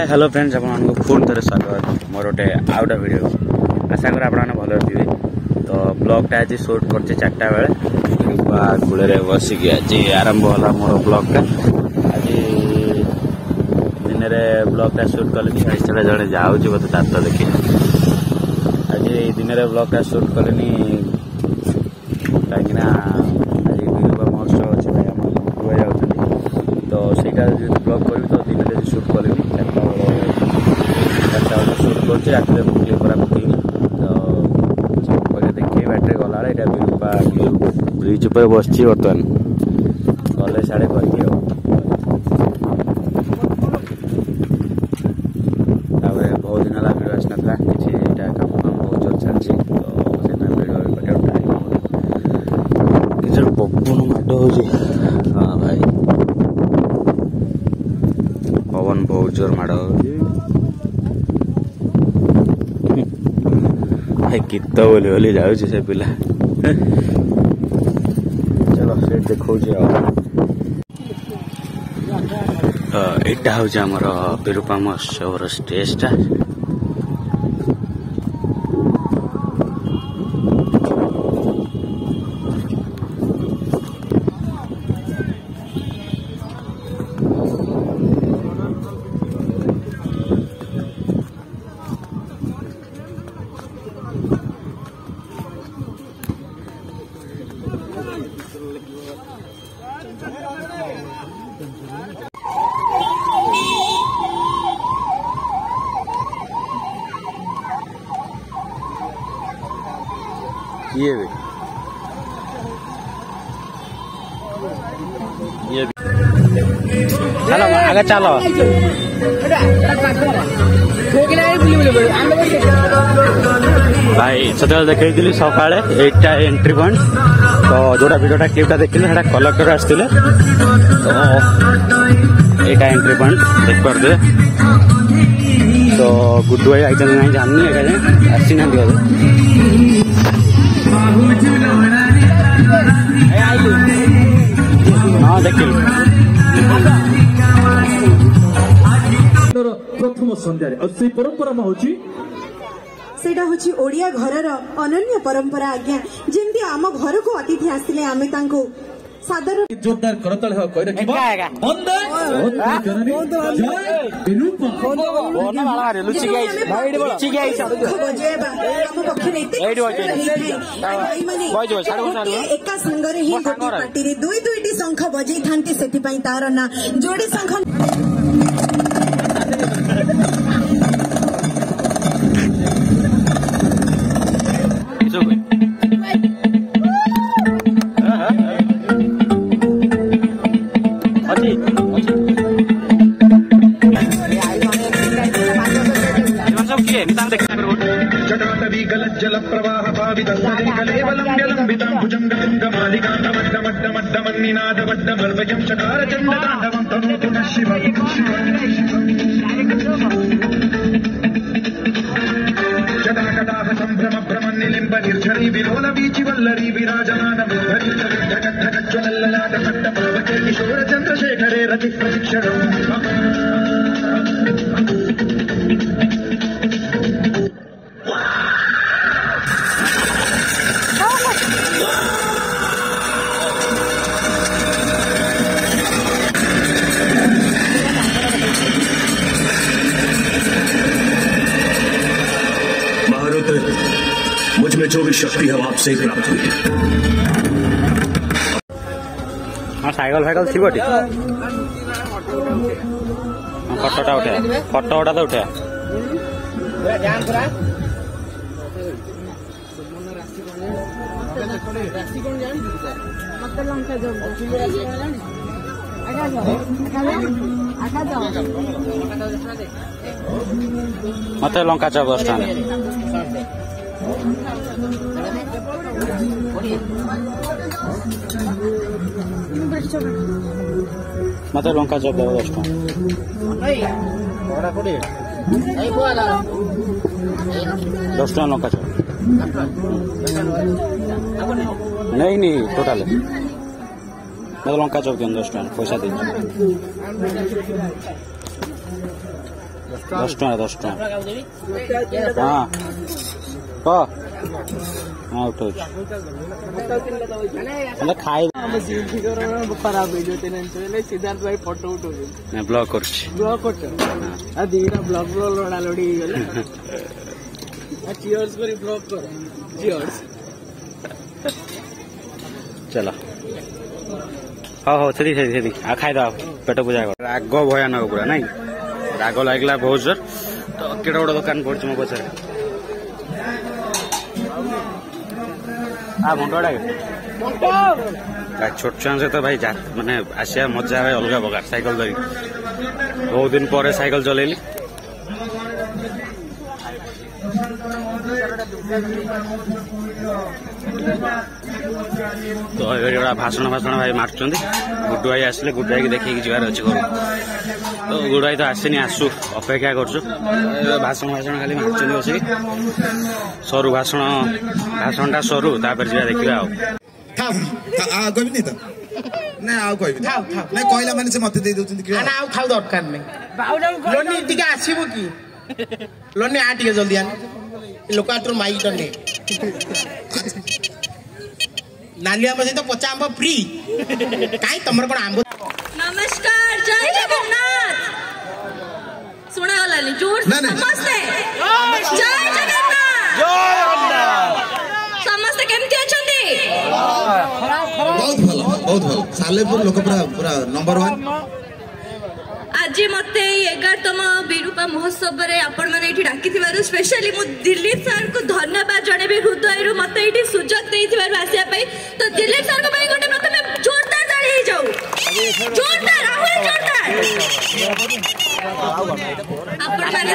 Hi hello friends आपको पुणी थे स्वागत मोर गोटे आउटा वीडियो आशा कर आप भले थे। तो ब्लॉगटा आज शूट कर 4टा बेले कूल बसिक आज आरंभ होला मोर ब्लॉगटा। आज दिन में ब्लॉगटा शूट कले जड़े जाऊँ बोलते दात देखिए आज दिन में ब्लॉगटा शूट कले कहीं आज विरूपा महोत्सव अच्छे भाई आम गुआ जाऊँ तो सहीटा ब्लॉग करी तो दिन में शूट कले 4टा बेले शूट कर रात क्लिप पूरा पकईनी तो देखिए बैटरी गला विरूपा ब्रिज पर बस बर्तमान गले साढ़े कही बहुत दिन है भिड आसना किसी काम बहुत जोर चलती तो भिडियो पवन माड हो हाँ भाई पवन बहुत जोर माड़ हो गीत बोली बोली जाऊँ से पिला चलो से देखा यहाँ हूँ आमर विरूपा महोत्सव स्टेजटा ये भी चलो आगे चलो भाई से देखी सका एंट्री पॉइंट तो जोटा भिडियोटा क्लिपटा देखिले कलेक्टर आसते तो यहाँ एंट्री पॉइंट देख पारे तो गुड्डू भाई आई नहीं जाननी आसी ना हाँ देखिए प्रथम संध्यारे से परंपरा सेटा होची ओडिया घरर अनन्य परंपरा आज्ञा जेमती आम घर को अतिथि आसिले आमे तांको सादर जोरदार करतल हो कहि रखिबा बंदे विरूपा बोना वाला रे लुचि गई भाई लुचि गई बजेबा हम पखने एडी बजे एका संगरे ही गोटी पार्टी रे दुई दुईटी शंख बजै थांती सेति पई तार ना जोडी शंख जल प्रवाह भाविदंगलेवलंबितांबुजंगतुंगमालिकांडमड्डमड्डमड्डमन्निनाद वड्डमर्वयं चकार चण्डताण्डवं तनोतु नः शिवं जटाकटाह सम्भ्रम भ्रमन्निलिम्ब निर्झरी विलोल वीचिवल्लरी विराजमानमोहरितविद्धगद्धगज्ज्वलल्ललाट पट्टपावके किशोर चन्द्रशेखरे रतिः प्रशिक्षणम् मुझ में जो भी शक्ति है आपसे ही प्राप्त हुई है। हाँ साइकिल फाइकल थी बटी फटोटा उठा फटोटा तो उठा मत लंका चौक बस स्टैंड मत लंका चौक 10 टका लंका चौक नहीं टोटाल मतलब लंका चौक 10 टका पैसा दे 10 ଟଙ୍କା 10 ଟଙ୍କା ହଁ କହ ହଁ ଉଠଉଛି ହେଲେ ଖାଇ ଖରାପ ହେଇଯିବ ସିଦ୍ଧାର୍ଥ ଭାଇ ଫଟୋ ଉଠଉଛନ୍ତି ବ୍ଲଗ କରୁଛି ବ୍ଲଗ କରୁଛ ଆଉ ଦିଟା ବ୍ଲଗ ଲଡ଼ା ଲଡ଼ି ହେଇଗଲେ ଚିୟର୍ସ କରି ବ୍ଲଗ କର ଚିୟର୍ସ चलो हाँ हाँ थी आ खाईदे पेट पूजा कर राग भयानक पूरा नाई राग लगला बहुत जोर तो केटा गोटे दुकान पड़ी मो पचार घंटा छोट छुआ सहित भाई माने आसिया मजा है अलग प्रकार साइकिल धरी बहुत दिन पर साइकिल चलैली तो ये भाषण भाई मार्चुं गुड्डू भाई आसिले गुड्डू भाई देखिए जबार अच्छे घर तो गुड्डू भाई तो आसनी आसु अपेक्षा करछु भाषण खाली मार्चुं बस सरू भाषणटा सरू तापर जा देखा ना आउ कहबी ना कहला माने से मते दे दोछन कि ना आउ खाउ दरकार नै लोनी टिके आसीबो कि लोनी आ टिके जल्दी आन लोकाटर माइक टने नालिया मसे तो 50 आंब फ्री काई तमर कोन आंब नमस्कार जय जगन्नाथ सुना वाला जोर से नमस्ते जय जगन्नाथ समस्त केमती अछंती बहुत भलो सालेपुर लोक पूरा नंबर 1 आज मते 11तम विरूपा महोत्सव रे आपण माने एठी डाकी थिबारु स्पेशली मु दिलीप सर को धन्यवाद जणेबे हृदय रु मते एठी सुजग देई थिबारु आसिया पई तो दिलीप सर को पई गोटे प्रथमे जोरदार ताली हे जाऊ जोरदार राहुल जोरदार आपण माने